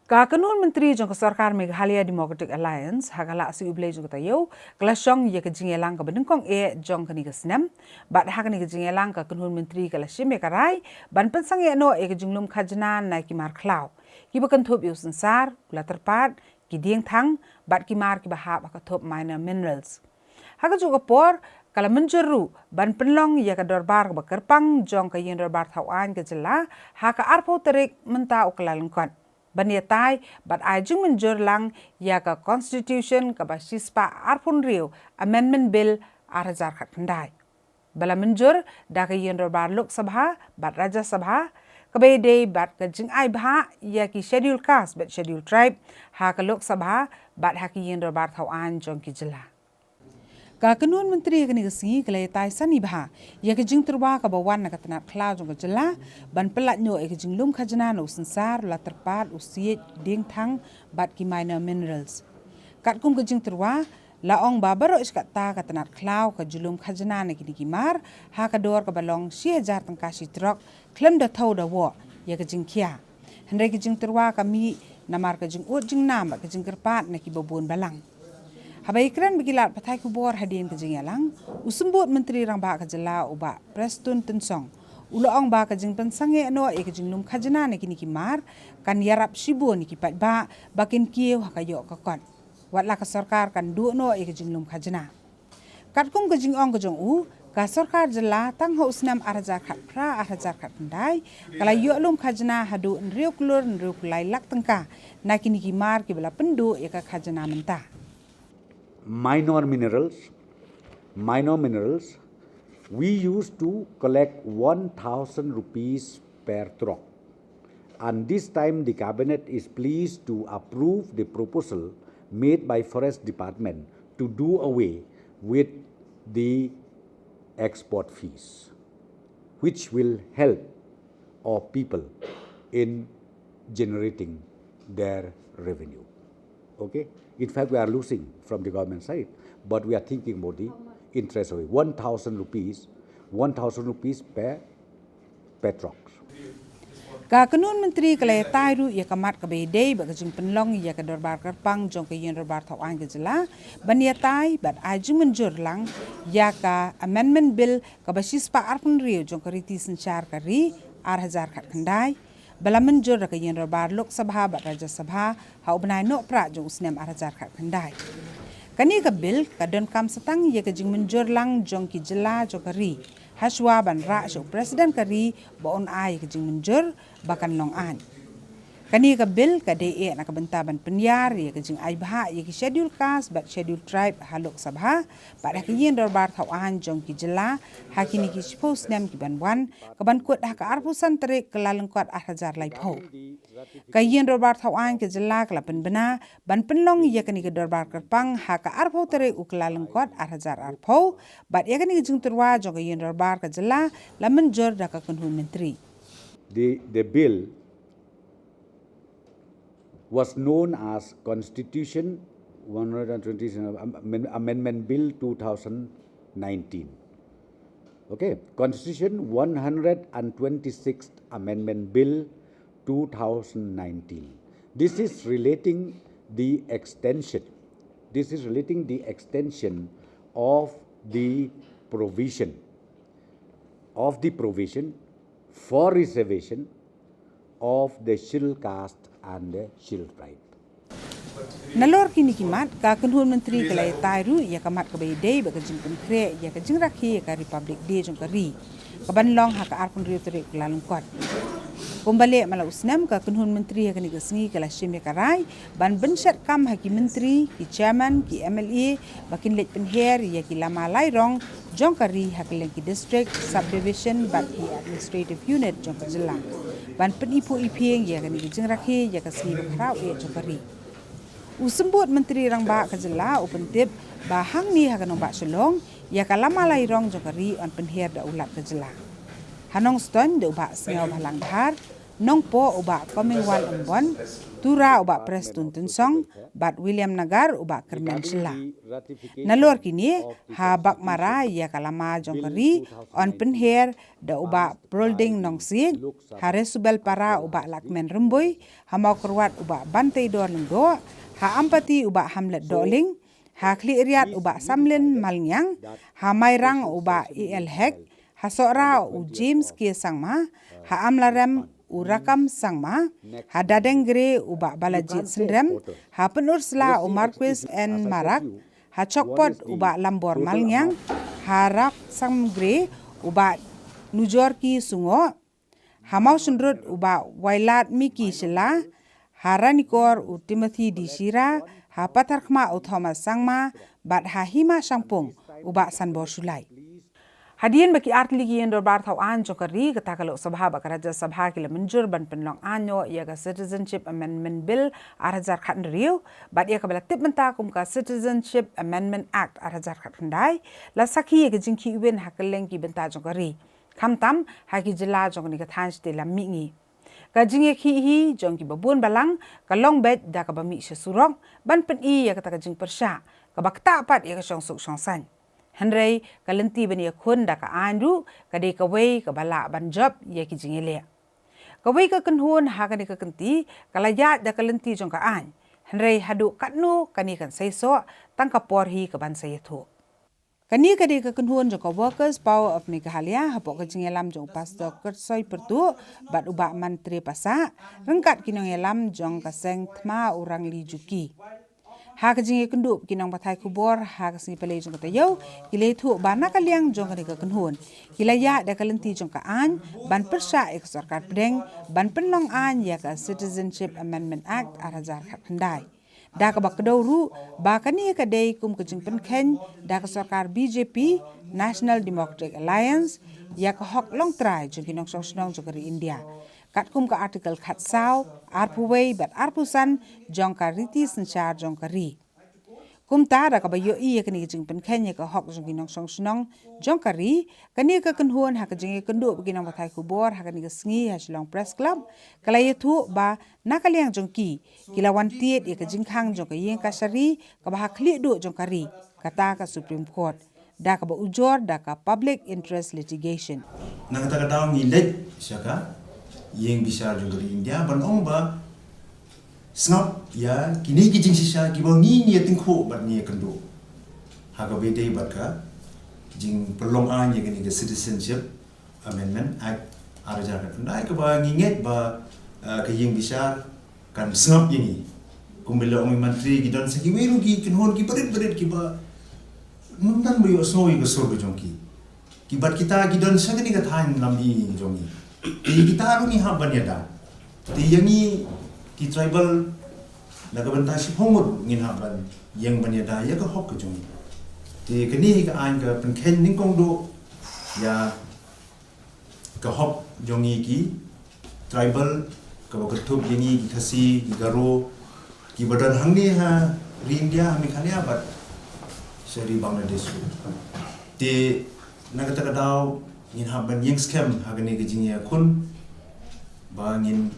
Kakanun Menteri jong Sarkar Meghalaya Democratic Alliance hagala si ublay jong tayo kelasong ye kejingelang ka benengkong jong kani kesnam bat hakani kejingelang ka kanun Menteri kelasim karai ban pensang ye no kejinglum khajna na kimar klau ki bakan thop yu sensar ula terpat ki dieng thang bat kimar ki bahap ka thop minor minerals haga juga por kala menjeru ban penlong ye ka dorbar ka kerpang jong ka yen dorbar thawan ke jela haka arpo terik menta uklalengkon Baniatai, but I jung menjur lang ya ka Constitution ka basispa arpun riu Amendment Bill arazar khat kendai. Bala menjur da ka yen bar Lok Sabha, bat Raja Sabha, ka bede bat ka jing ai bha ya ki Schedule Caste but Schedule Tribe, ha ka Lok Sabha, bat ha ki yen bar thawan jong ki jela. Kakanun Menteri kini kesingi kelai tai sani bah ya kejing terwa ka bawan na katanat klau jong jela ban pelat nyo kejing lum khajana no sensar la terpat usiet ding thang bat ki minor minerals kat kum kejing terwa la ong babaro iskat ta katanat klau ka julum khajana na kini kimar ha ka dor ka balong 6000 tangkasi truk klem da thau da wo ya kejing kia hendai kejing terwa kami namar kejing ut jing nam kejing kerpat na ki babun balang Habai kran bigilat patai kubor hadin ke jingalang usembut menteri rang ba ka jela uba Preston Tensong uloong ba ka jing pensange no e ka jinglum khajana ne kini kimar kan yarap sibu ni ki pat ba bakin kieu hakayo ka kon watla ka sarkar kan du no e ka jinglum khajana katkum ka jingong ka jong u ka sarkar jela tang ho snam araja khat pra araja khat ndai kala yo lum khajana hadu nriu klur nriu kulai lak tengka na kini kimar ki bela pendu e ka khajana menta minor minerals, we used to collect 1,000 rupees per truck. And this time the cabinet is pleased to approve the proposal made by Forest Department to do away with the export fees, which will help our people in generating their revenue. Okay? In fact, we are losing from the government side, but we are thinking about the interest of it. 1,000 rupees per truck. Kakanun Menteri kelai tairu ya kamat ka bedei ba kajing penlong ya ka dorbar kerpang jong ka yen dorbar thawan ke jela bania tai bat ajung menjur lang ya ka Amendment Bill ka basispa arpun riu jong ka riti senchar ka ri 8000 khat khandai bala menjur ka yen bar Lok Sabha bat Raja Sabha ha ubnai no pra jong usnem arajar khat khandai kani ka bil ka don kam satang ye ka jing menjur lang jong ki jela jokari haswa ban ra so president kari ba on ai ka jing menjur bakan nong an kani ka bil ka de na ka bentaban penyar ye ka jing ai bha ye ki Schedule Caste but Schedule Tribe ha Lok Sabha ba da ki yen bar thawan jong ki jela ha kini ki suppose nem ki ban wan ka ban kut ha ka arpusan terik kelaleng kuat 1000 lai pho ka yen bar thawan ki jela kala pen bena ban penlong ye kani ka bar kerpang ha ka arpho terik uklaleng kuat 1000 arpho ba ye kani ki jing terwa jong ka yen bar ka jela la menjor da ka kunhun menteri the bill was known as Constitution 120 Amendment Bill 2019. Okay, Constitution 126th Amendment Bill 2019. This is relating the extension. Of the provision for reservation of the Schedule Caste and the Schedule Tribe. Nalor kini kimat ka kunhun menteri kelai tairu ya kamat ka bedei ba ka jing konkre ya ka jing rakhi ya ka Republic Day jong kari ka banlong ha ka arpun riu terik lalung kot kumbale mala usnam ka kunhun menteri ya kani ka singi kala shime karai ban bensyat kam ha ki menteri ki chairman ki MLA bakin lek penher ya ki lama lai rong jong kari ha ka ki district subdivision bat ki administrative unit jong ka jela ban penipu ipieng ya kani jing rakhi ya ka singi bakrau ya jong kari usembut menteri rang ba ka jela open tip bahang ni ha kanong ba selong ya kalama lai rong jokari on penher da ulat ka jela hanong ston de ba sneo balang dhar nong po uba Commonwealth Ambon, tura uba Preston Tunsong, bat William Nagar uba Kermen Sela. Nalor kini ha bak mara ya kalama jongkari on penher da uba Brolding nong sin, ha resubel para uba Lakmen Remboy, ha mau kerwat uba Bantai Dorlingdo, ha ampati uba Hamlet Doling, ha Kliiriat uba Samlin Malnyang, ha Mairang uba EL Hek, ha Sora u James K Sangma, ha Amlarem u Rakam Sangma, ha Dadengre uba Balajit Sindrem, ha Penursla u Marquis N Marak, ha Chokpot uba Lambor Malnyang, ha Rak Samgre uba Nujorki Sungo, ha Mausundrut uba Wailat Miki Shila, ha Ranikor u Timothy Dishira, ha Patarkma u Thomas Sangma, bat ha Hima Sangpung uba Sanbor Sulai. Hadian bagi arti lagi yang dorbar tahu anjo keri kata kalau sabha bakaraja sabha kila menjur ban penlong anyo ia ka Citizenship Amendment Bill arajar khat riu bat ia kabela tip menta kum ka Citizenship Amendment Act arajar khat kendai la sakhi ke jingki uben hakeleng ki benta jo keri khamtam haki jila jo ni ka thanj te la mingi ka jinge khi hi jong ki babun balang ka long bet da ka bami sesurong ban pen i ia kata ka jing persha ka bakta pat ia ka song suk song san Henry kalenti bani khun da ka andu ka de ka wei ka bala ban job ye ki jingele ka wei ka kunhun ha ka ni ka kenti kala ya da kalenti jong ka an Henry hadu katnu kani kan saiso tang ka por hi ka ban sai thu kani ka de ka kunhun jong ka Workers Power of Meghalaya ha pok ka jingelam jong pastor Kertsoi pertu bat uba mantri pasa rengkat kinong elam jong ka seng thma urang li juki ha ka jinge kundup kinong pathai kubor ha ka sini pele jong ka tayo kile thu bana ka liang jong ka kunhun kilaya da kalenti jong ka an ban persa ek sarkar pedeng ban penlong an ya ka Citizenship Amendment Act arajar khat khandai da ka bakdoru ba kani ka dei kum ka jing pen khen da ka sarkar BJP National Democratic Alliance ya ka hok long trai jong kinong song jong ka India kat kum ka artikel khat sao arpuwei bat arpusan jong ka riti sanchar jong ka ri kum ta da ka bayo i ka ni jing pen khen ka hok jong kinong song snong jong ka ri kani ka kunhun ha ka jing kundu kinong bathai kubor ha ka ni ka sngi ha Shillong Press Club kala yetu ba nakaliang jong ki kilawan tiet ka jing khang jong ka yeng ka sari ka ba khli du jong ka ri kata ka Supreme Court da ka ba ujor da ka public interest litigation nang ta ka daw ni let syaka yang bisa juga di India ban ong ba snap ya kini ki jing sisa ki ba ni ni tingkho bat ni kendo ha ka be dei bat ka jing pelong an ye ni the Citizenship Amendment Act arajar ka ndai ka ba nginget ba ka yang bisa kan snap ini kumbela ong menteri ki dan segi weru ki kinhon ki berit ki ba nundan bu yo soi ka so jong ki bat kita ki dan sagani ka thain lambi jong ni di kita haru ni hab banyada di yangi ki tribal naga banta si homur ngin haban yang banyada ya ka hok jong di kini ka an ka penken ning kong do ya ka hok jongi ki tribal ka bakatub yangi ki khasi ki garo ki badan hangni ha ri India mi khania bat seri Bangladesh di naga ta daw ngin haban yang scam hagani ke jingya kun bangin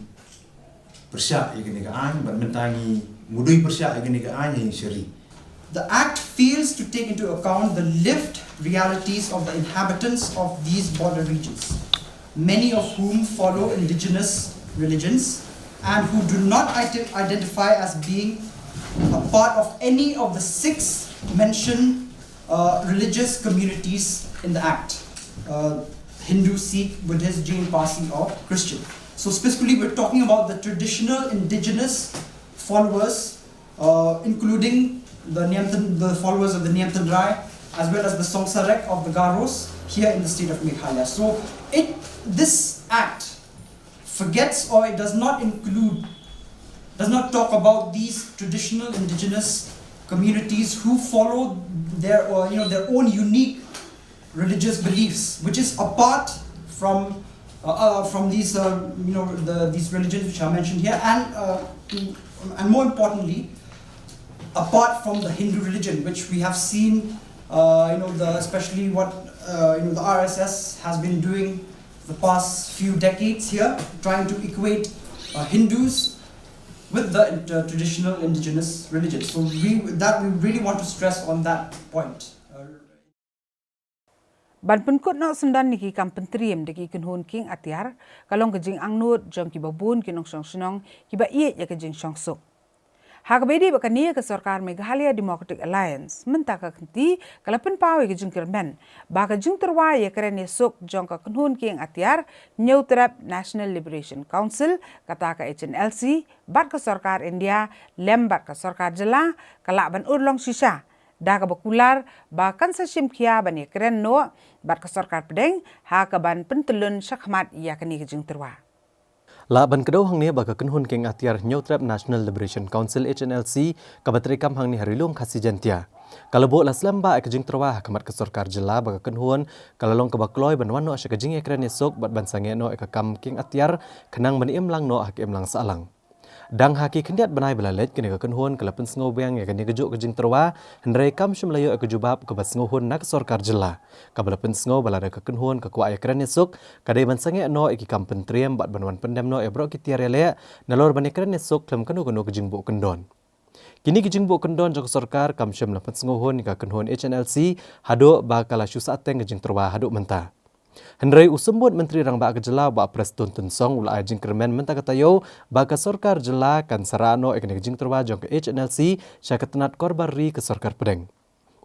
persya igani ka an ban mentangi mudui persya igani ka an yang syari. The act fails to take into account the lived realities of the inhabitants of these border regions, many of whom follow indigenous religions and who do not identify as being a part of any of the 6 mentioned religious communities in the act. Hindu, Sikh, Buddhist, Jain, Parsi or Christian. So specifically we're talking about the traditional indigenous followers including the followers of the Nyamtan Rai as well as the Songsarek of the Garos here in the state of Meghalaya. So this act forgets or it does not talk about these traditional indigenous communities who follow their own unique religious beliefs, which is apart from these these religions which are mentioned here, and more importantly, apart from the Hindu religion, which we have seen, especially what the RSS has been doing the past few decades here, trying to equate Hindus with the traditional indigenous religions. So we really want to stress on that point. Ban penkut nak sendan niki kam pentriam deki kenhun king atiar kalong kejing angnut jong ki babun kinong senong ki ba iet ya kejing sok. Hakbedi bakania ke Sarkar Meghalaya Democratic Alliance mentaka kenti kalapen pawe kejing kermen ba kejing terwa ya kerene sok jong ka kenhun king atiar Neutrap National Liberation Council kata ka HNLC bat ke Sarkar India lembat ke Sarkar Jela kalak ban urlong shisha dah kebakular bahkan sesim kia bani keren no bat ke Sarkar Pedeng ha ke ban pentelun syakmat ia kini kejing terwa. Laban kedau hang ni baka kenhun keng atiar Neutrap National Liberation Council HNLC kabatrikam hang ni harilung khasi jantia. Kalau bo laslam ba kejing terwa kamat ke Sarkar Jela baka kenhun kalalong kebakloi banwan no asya kejing ekren esok bat ban sange no ekakam keng atiar kenang bani emlang no hak emlang salang. Dang haki kendiat benai belalet kini ke kenhun kalapen sengobeng ya kini kejuk kejing terwa hendrai kam syumlayo ekejubab ke bas ngohun nak Sarkar Jela kabalapen sengob balada ke kenhun ke kuai ekran esok kadai ban sange no iki kam pentriam bat banwan pendam no ebro kitiar ele nalor ban ekran esok klem kenu kejing bu kendon. Kini kejing bu kendon jok Sarkar kam syum lapen sengohun ka kenhun HNLC hado ba kala syusateng kejing terwa hado mentah. Hendrai usembut Menteri Rang Ba Jela ba Preston Tunsong ula ajing kermen menta katayo ba ke Sarkar Jela kan sarano ekne jing terwa jong ke HNLC syakatenat korbari ke Sarkar Pedeng.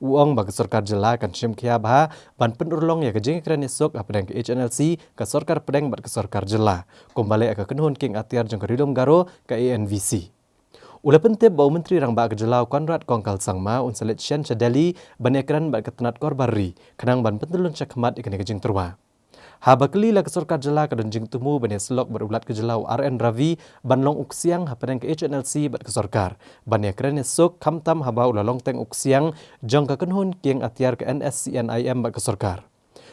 Uong ba ke Sarkar Jela kan syim kia ba ban penurlong ya ke jing ekran esok apedeng ke HNLC ke Sarkar Pedeng bat ke Sarkar Jela. Kumbali ke kenhun king atiar jong ke Ridom Garo ke ANVC. Ula pentip bau Menteri Rang Ba Jela Konrad Kongkal Sangma unsalit Shen Chadeli ban ekran bat ketenat korbari kenang ban pentelun syakmat ekne ke jing terwa. Habakli la ke Sarkar Jela ke denjing tumu bani selok berulat ke Jelau RN Ravi banlong uksiang hapadang ke HNLC bat ke Sarkar bani ekran esok kamtam haba ulalong teng uksiang jong ke kenhun kieng atiar ke NSCNIM bat ke Sarkar.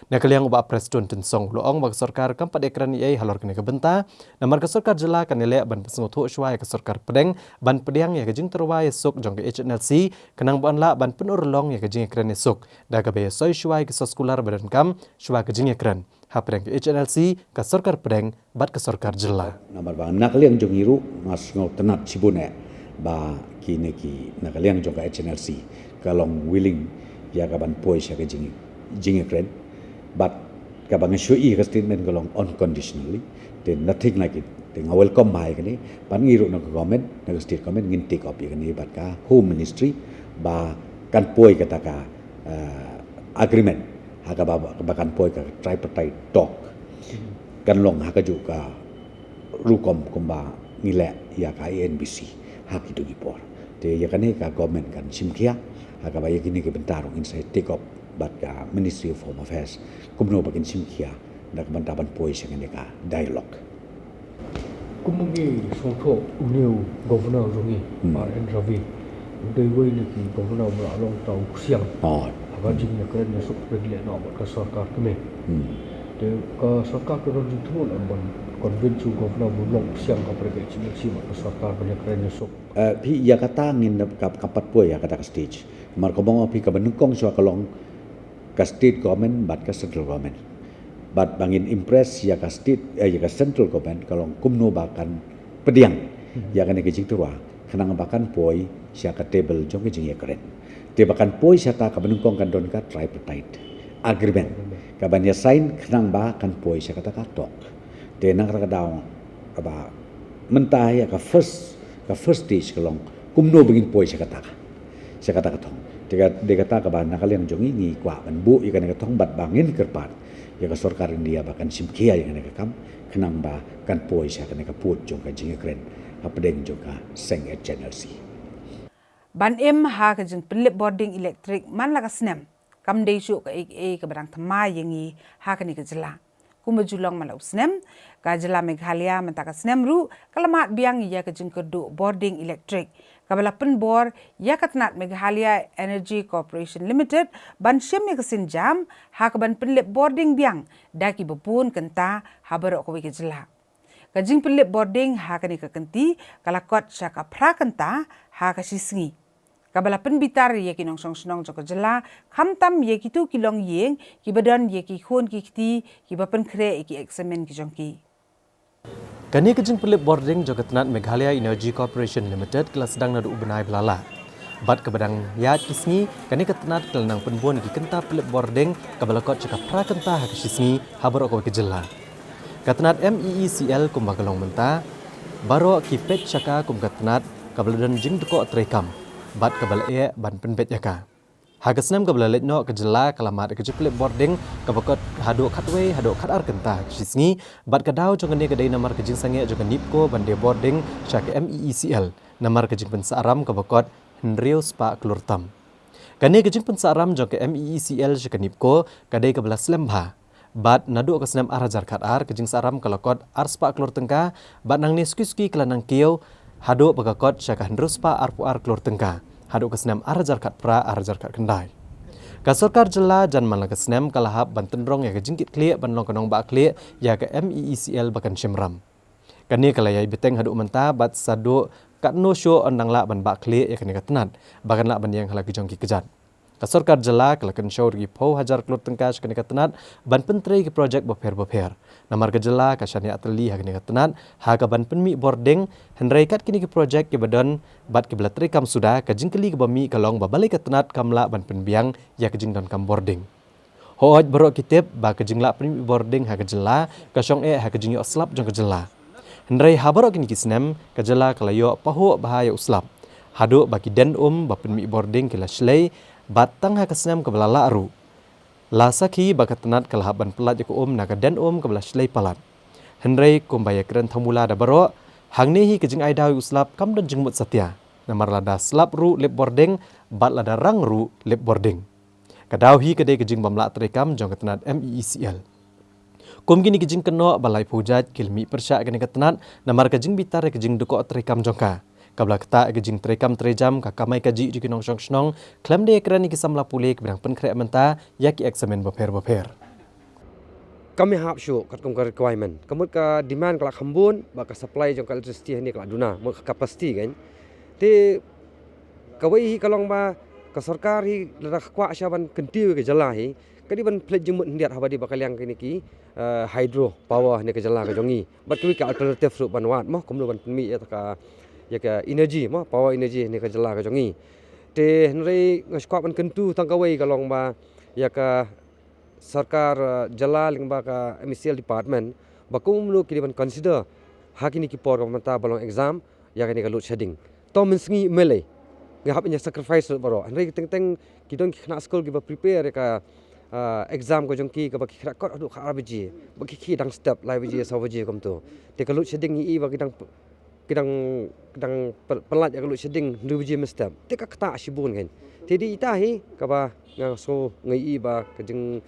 Nakaliang uba Preston Tunsong loong bat ke Sarkar kampat ekran iai halor kene ke benta namar ke Sarkar Jela kan elek ban pesengot ho syuai ke Sarkar Pedeng ban pediang ya ke jing terwa esok jong ke HNLC kenang ban la ban penurlong ya ke jing ekran esok da ke be soy syuai ke soskular badan kam syuai ke jing ekran hapreng ke HNLC ke Sarkar Pedeng bat ke Sarkar Jela. Namar ba nakaliang jong iru mas ngau tenat sibune ba kini ki nakaliang jong ke HNLC kalong willing ya kaban poi sya ke jing ekran but kabang syui ke statement kalong unconditionally then nothing like it then welcome mai kani pan iru nak government nak state government ngin take up kani bat ka home ministry ba kan poi kata ka agreement haka bakan poi ka tripartite talk kan long haka juga rukom kumba ngile ya ka NBC hak itu gipor te ya kani ka government kan simkia haka ba yakini ke bentarong inside take up bat ka Ministry of Home Affairs kumno bakin simkia nak bantaban poi sa ka dialogue kumagi songtho new governor rongi RN Ravi dei wei le ki governor bra long tau siang aga jing ya kren ya sok regle no ka Sarkar keme de ka Sarkar ko ron thul amban convince governor bulong siang ka prege chini sima ka Sarkar ban kren ya sok pi ya kata ngin kapat poi ya kata stage mar ko bang pi ka benungkong so kalong ka state government bat ka central government bat bangin impress ya ka state ya ka central government kalong kumno bakan pediang ya kan ke jing turwa kenang bakan poi sia ka table jong ke jing ya keren te bakan poi sia ta ka benungkong kan don ka tripartite agreement ka ban ya sign kenang bakan poi sia kata ka tok te nang ka daw aba mentah ya ka first stage kalong kumno bangin poi sia kata ka tong de kata ka ban nakaliang jong ini kwa ban bu ya kan ka tong bat bangin kerpat ya ka Sarkar India bahkan simkia yang ka kam kenang ba kan poi sia kan ka put jong ka jing kren apedeng jong ka seng HNLC Ban em ha ka jing pelip boarding electric man la ka snem kam dei syuk ka ke barang thama yengi ha ka ni ka Jela kumajulong malau snem ka Jela Meghalaya menta ka snem ru kalamat biang ya ka jing kedu boarding electric kabala penbor ya katnat Meghalaya Energy Corporation Limited ban syem ya kesin jam ha ka ban pelip boarding biang daki bepun kenta ha barok ko ke Jela kajing pelip boarding ha ka ni ka kenti kalakot syaka pra kenta ha ka sisngi kabala penbitar ye ki nong song snong jok jela khamtam ye ki tu kilong yeng ki badan ye ki khon ki kti ki bapen khre ki examen ki jongki Kani kejing pelip boarding Jogatnat Meghalaya Energy Corporation Limited kelas sedang nadu ubenai belala. Bat kebadang yat kisngi kani ketenat kelenang penbon ki kenta pelip boarding kabalakot cakap prakenta hak kisngi habar ko kejela. Ketenat MEECL kumbagalong menta baro ki pet caka kum ketenat kabaladan jing deko trekam. Bat kabal ban penpet yaka. Hagasnam kabala letno kejela kalamat kejip pelip boarding kabakot hado khatway hado khatar kenta kisngi bat kadau jongane kedai namar kejing sange jongan nipko bande boarding syak MEECL namar kejing pensaram kabakot Henrius Pak Klurtam. Kani kejing pensaram jong ke MEECL syak nipko kadai kabala slembha bat nadu kasnam arajar khatar kejing saram kalakot ars Pak Klur tengka bat nang niskuski kelanang kiau hado bagakot syak Henrius Pak arpuar Klur tengka hadu kesnam arajar kat pra arajar kat kendai. Kasorkar jela jan malang kesnam kalahap bantenrong ya kejingkit kliak banlong kenong bak kliak ya ke MEECL bakan Shimram. Kani kalayai beteng hadu menta bat sadu kat no show ondang la ban bak kliak ya kani katenat bakan la ban yang halagi jongki kejat. Kasorkar jela kalakan show ri pau hajar klur tengkas kani katenat ban pentrei ke projek boper. Namar kejela kasyani ateli ha kani katenat ha ka ban penmi boarding henrei kat kini ke projek ke badan bat ke belatri kam sudah kajing keli ke bami kalong babalik katenat kamla ban penbiang ya kajing don kam boarding. Hooj berok kitip ba kajing la penmi boarding ha kejela kasyong ha kajing yo slap jong kejela. Henrei ha berok kini kisnem kejela kalayo pahu bahaya uslap. Hadu baki den ba penmi boarding kila shlei batang ha kesnam ke belala aru. Lasaki bakat tenat kalahaban pelat yaku naga den ke belah shlei palat. Henrei kumbaya keren thamula da baro hangnehi kejing aidawi uslap kam dan jengmut satya. Namar lada slap ru lip boarding bat lada rang ru lip boarding. Kadauhi kedai kejing bamla terekam jong ketenat MEECL. Kum gini kejing keno balai pujat kilmi persyak kene ketenat namar kejing bitar kejing duko terekam jongka. Kabla kata kejing terekam terejam kakamai kaji di kinong snong klaim de kerani kisamla pulih ke bidang penkrek menta yaki eksamen boper. Kami hap show kat kongkar requirement. Kamut ka demand kelak hambun baka supply jong electricity ni kelak duna mo capacity kan. Te kawai hi kalong ba ka sarkar hi lada kwa syaban kentiu ke jala hi kadi ban pledge jemut ndiat habadi bakal yang kini ki hydro power ni ke jala ke jongi. Bat kuwi ka alternative ru banwat mo kumlo ban penmi ya ka ya ke energy mo power energy ni ke jala ke jongi. Te nrei ngskwa ban kentu tang kawai kalong ba ya ka sarkar jala lingba ka MEECL department bakum lu kini ban consider hakini ki por mata balong exam ya kini ka load shedding to mensngi mele ngahap nya sacrifice baro nrei teng kidon ki khna school ki ba prepare ka exam ko jongki ka ba ki khra kot adu kha abji ba ki dang step live ji sawaji kom to te ka load shedding i ba kidang pelat ya load shedding nduji step te ka kata sibun kan tedi itahi ka ba ngaso ngai ba kejeng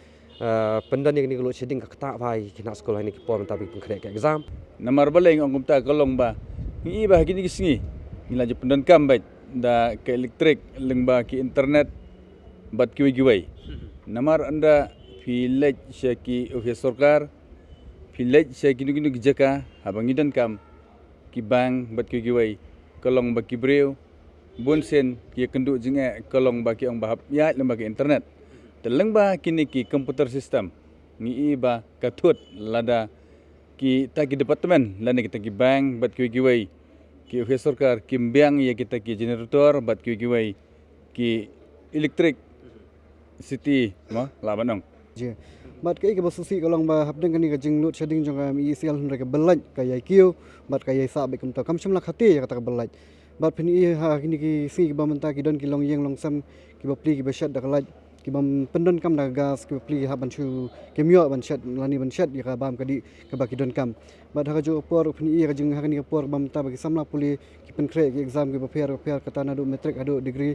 pendan yang ni load shedding ka kata bai kina sekolah ni ki por tapi pengkrek exam namar baleng ong kumta kolong ba ngi ba kini kisngi ngila je pendan kam ba da ke elektrik lengba ki internet bat ki giwai namar anda village syaki ofis sarkar village syaki nu jaka habangidan kam ki bang bat ki giwai kolong ba ki breu bonsen ki kenduk jinge kolong ba ki ong bahap ya lengba ki internet teleng ba kini ki komputer sistem ngi ba katut lada ki ta ki departemen lana kita ki bank bat ki giwai ki ofis sarkar ki mbiang ya kita ki generator bat ki giwai ki elektrik city ma labanong je bat kai ke basusi kalong ba habdeng kani ka jing load shedding jong MEECL hun ka belaj ka yai kiu bat ka yai sa be kum ta kam shimla khati ya kata ka belaj bat phini ha kini ki si ba menta ki don ki long yeng long sam ki ba pli ki ba shat da kalaj ki bam pendon kam da gas ki pli ha ban chu ki myo ban shat lani ban shat ya ka bam kadi ka ba ki don kam bat ha jo por phini ka jing ha kani ka por bam ta ba ki samla puli ki pen kre ki exam ki ba fair kata na do metric ado degree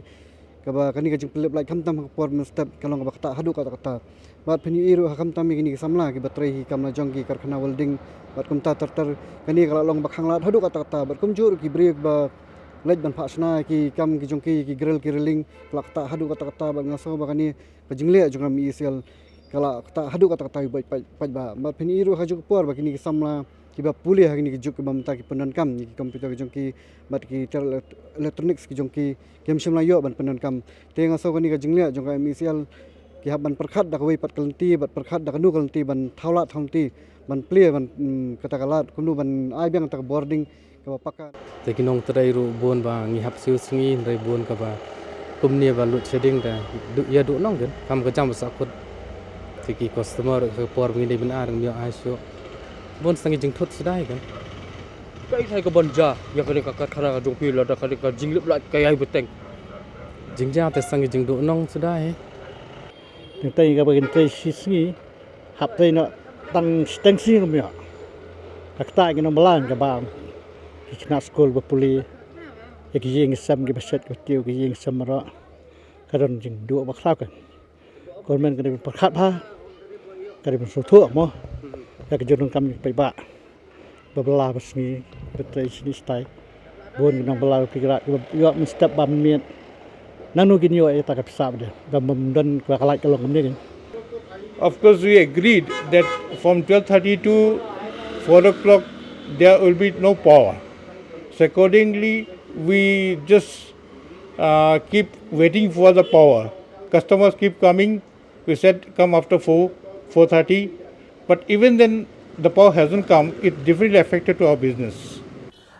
kaba kani ka jing pelip like kam tam por step kalong ka kata hadu kata bat phini iru hakam tam kini ki samla ki batrai hi kam na jong ki karkhana welding bat kum ta tar kani kala long bakhang lat hadu kata bat kum jur ki break ba lej ban phasna ki kam ki jong ki grill ki reling lakta hadu kata ba ngaso ba kani ka jingle jong MEECL kala kata hadu kata ba bat phini iru haju por ba kini ki samla kiba puli hari ni juk kiba menta ki penan kam ni komputer ki jongki bat ki electronics ki jongki game shim layo ban penan kam te ngaso ni ka jinglia jong ka MCL ki haban perkhat dak wei pat kalenti bat perkhat dak nu kalenti ban thawla thongti ban pli ban katakalat kunu ban ai bang tak boarding ka pakka te kinong trai ru bon ba ngi hap siu singi rai bon ka ba kumni ba lut shading da ya du nong gen kam ka jam sa khut te ki customer ka por ngi dei ban ar ngi ai sho bon sangi jing thut sidai kan kai thai ka ban ja ya ka ka khara ka jong pi la da ka jing lip la kai ai buteng jing ja te sangi jing du nong sidai Những tay các bạn tay xí hấp tay nó tăng tăng xí không nhở các tay cái nó malan các bạn cái nát school của puli cái gì xem cái budget của tiêu cái gì xem mà cái đó chừng đua bắt saoกันcòn mình cái này bắt khát ha cái này mình số thuốc mà cái cái chúng cầmไปbạ bela pas ni betul sini stay bon nang bela pikiran yo mình step ba mình nanu gini yo eta ka pisab dia dan memdan ka kalai kalong ni. Of course we agreed that from 12:30 to 4 o'clock there will be no power. So accordingly we just keep waiting for the power. Customers keep coming. We said come after 4:30, but even then the power hasn't come. It definitely affected to our business.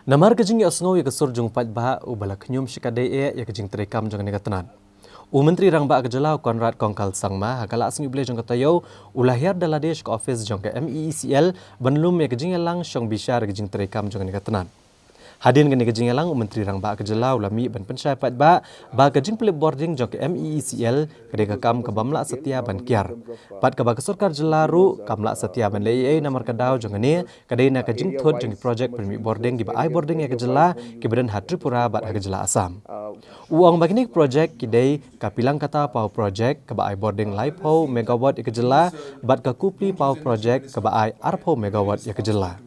Namar kejing asngo ya kesur jung pat ba ubala knyum shikadai ya kejing terekam jang negatanan. Menteri Rang Ba Kejelau Konrad Kongkal Sangma hakala asing ible jang katayo ulahir daladesh ke office jang ke MEECL benlum ya kejing elang syong bishar kejing terekam jang negatanan. Hadin kene kejing elang Menteri Rang Ba Kejelau lami ban pensai pat ba kejing pelip boarding jang ke MEECL kedeka kam ke bamla setia ban kiar. Pat ke ba kesorkar jelaru kamla setia ban lei namar kadau jang ne kadai na kejing thot jang project pelip boarding di ba ai boarding ya kejela ke badan Tripura bat kejela Assam. Uang bagini project kidai kapilang kata power project ke ba ai boarding laipo megawatt ya kejela bat ke kupli power project ke ba ai arpo megawatt ya kejela.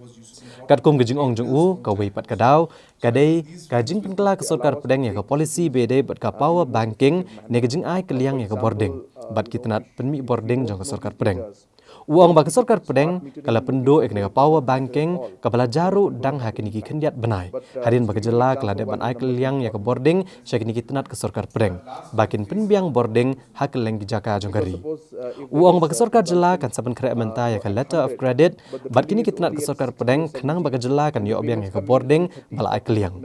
Katkum gejing ong jung u ka wei pat kadau kadai kajing penkela ke sorkar pedang ya ke polisi bede bat ka power banking ne gejing ai keliang ya ke boarding bat kitnat penmi boarding jong ke sorkar pedang uang ba ke sorkar pedang kala pendo ek ne power banking kapala jaru dang hakini ki khendiat banai harin ba kejela kala de ban ai keliang ya ke boarding syakini kitnat ke sorkar pedang bakin penbiang boarding hakeleng ki jaka jong kari uang ba ke sorkar jela kan saben kre menta ya ke letter of credit bat kini kitnat ke sorkar pedang kenang ba kejela kan yo obyang ya ke boarding bala ai keliang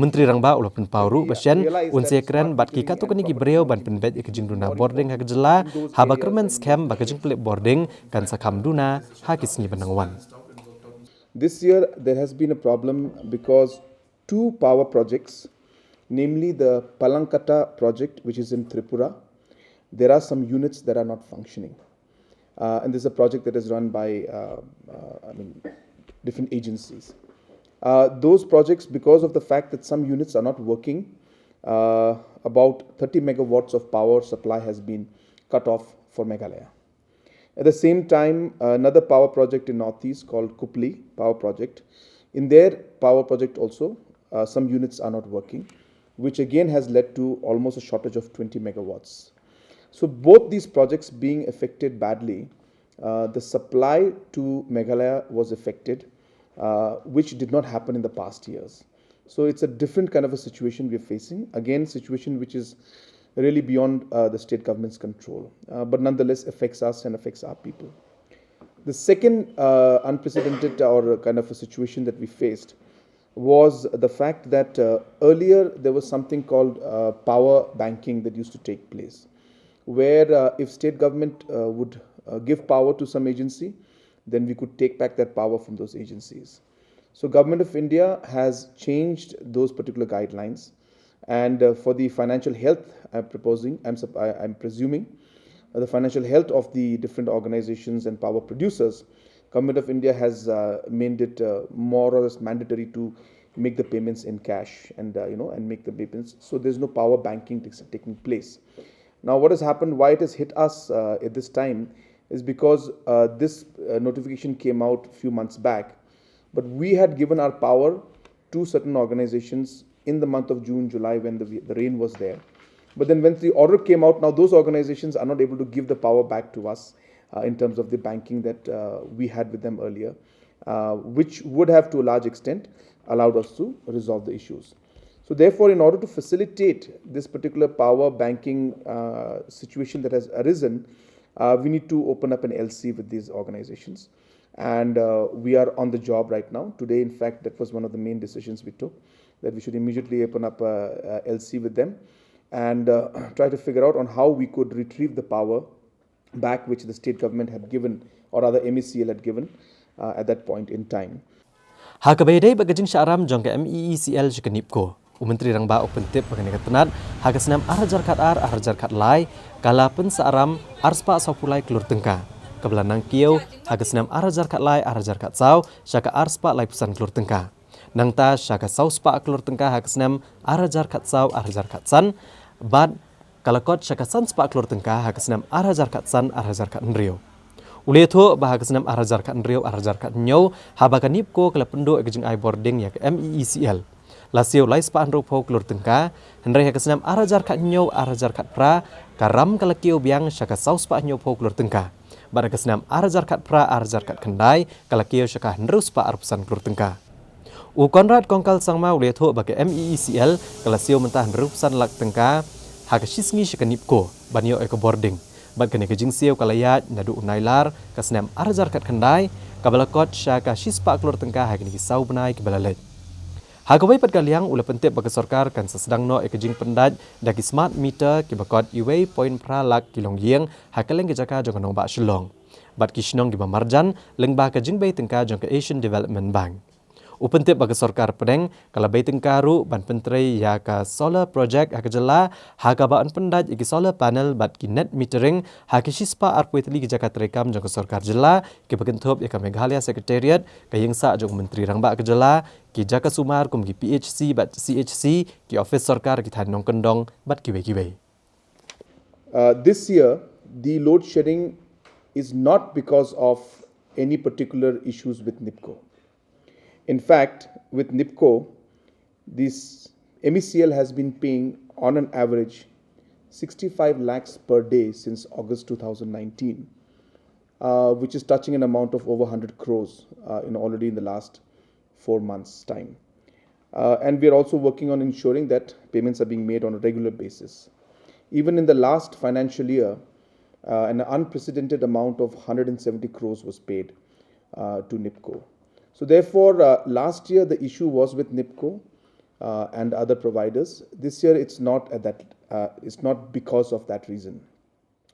Menteri Rang Ba ulapun pauru basyan unse kren bat ki katukani ki breu ban penbet ya kejing duna boarding ha kejela haba kermen scam ba kejing pelip boarding kan sakam duna hakisni benangwan. This year there has been a problem because two power projects, namely the Palankata project which is in Tripura, there are some units that are not functioning. And this is a project that is run by different agencies. Those projects, because of the fact that some units are not working, about 30 megawatts of power supply has been cut off for Meghalaya. At the same time, another power project in Northeast called Kupli Power Project. In their power project also, some units are not working, which again has led to almost a shortage of 20 megawatts. So both these projects being affected badly, the supply to Meghalaya was affected, which did not happen in the past years. So it's a different kind of a situation we're facing. Again, situation which is really beyond the state government's control, but nonetheless affects us and affects our people. The second unprecedented or kind of a situation that we faced was the fact that earlier there was something called power banking that used to take place, where if state government would give power to some agency, then we could take back that power from those agencies. So Government of India has changed those particular guidelines. And for the financial health, I'm presuming, the financial health of the different organizations and power producers, Government of India has made it more or less mandatory to make the payments in cash and and make the payments. So there's no power banking taking place. Now, what has happened? Why it has hit us at this time is because this notification came out a few months back, but we had given our power to certain organizations in the month of June, July, when the rain was there. But then when the order came out, now those organizations are not able to give the power back to us in terms of the banking that we had with them earlier. which would have to a large extent allowed us to resolve the issues. So therefore, in order to facilitate this particular power banking situation that has arisen, we need to open up an LC with these organizations. And we are on the job right now. Today, in fact, that was one of the main decisions we took, that we should immediately open up a LC with them and try to figure out on how we could retrieve the power back which the state government had given, or rather MECL had given at that point in time. Hakabede bagajing syaram jong ke MECL jekenipko. Menteri rang ba open tip bagani katenat hagasnam arajar kat arajar kat lai kalapen saaram arspa sopulai kelur tengka. Kebelanang kiau hagasnam arajar kat lai arajar kat sau syaka arspa lai pesan kelur tengka. Nangta syaka sau spa kelur tengka hagasnam arajar kat sau arajar kat san bad kalakot syaka san spa kelur tengka hagasnam arajar kat san arajar kat nrio. Uli itu bahagasnam arajar kat nrio arajar kat nyau habakanipko kala penduk egejeng I boarding yak MECL. Lasio lai spa andro po kelur tengka hendrai hagasnam arajar kat nyau arajar kat pra karam kala kiau biang syaka sau spa nyau po kelur tengka. Bada kasnam arajar kat pra arajar kat kendai kala kiau syaka hendru spa arpusan kelur tengka. U Konrad kongkal sangma uli itu bagi MECL kala sio mentah hendru pesan lak tengka hagasisngi syaka nipko banyo eko boarding. Bad kene kejing sio kalayat nadu unailar kasnam arajar kat kendai kabalakot syaka shispa kelur tengka hagini kisau benai kebalalet. Hagawai padkaliang ula pentip bagi sorkar kan sesedang no ekejing pendat dagi smart meter kibakot iwei poin pra lak kilong yeng hakaleng kejaka jong kanong ba Shillong. Bad kishnong giba marjan leng ba kejing bay tengka jong ke Asian Development Bank. Upentip bagi sorkar pedeng kala bay tengka ru ban pentrei ya ka solar project hakajela hagabaan pendat iki solar panel bad ki net metering hakishispa arpuitli kejaka terekam jong ke sorkar jela ki bagentup ya ka Meghalaya Secretariat kayengsa jong menteri rang ba kejela ki jaka sumar kum ki PHC bat CHC ki office sorkar ki thanong kendong bat kiwe-kiwe. This year, the load shedding is not because of any particular issues with NIPCO. In fact, with NIPCO, this MECL has been paying on an average 65 lakhs per day since August 2019, which is touching an amount of over 100 crores already in the last 4 months' time. And we are also working on ensuring that payments are being made on a regular basis. Even in the last financial year, an unprecedented amount of 170 crores was paid to NIPCO. So therefore, last year the issue was with NIPCO and other providers. This year it's not at that. It's not because of that reason.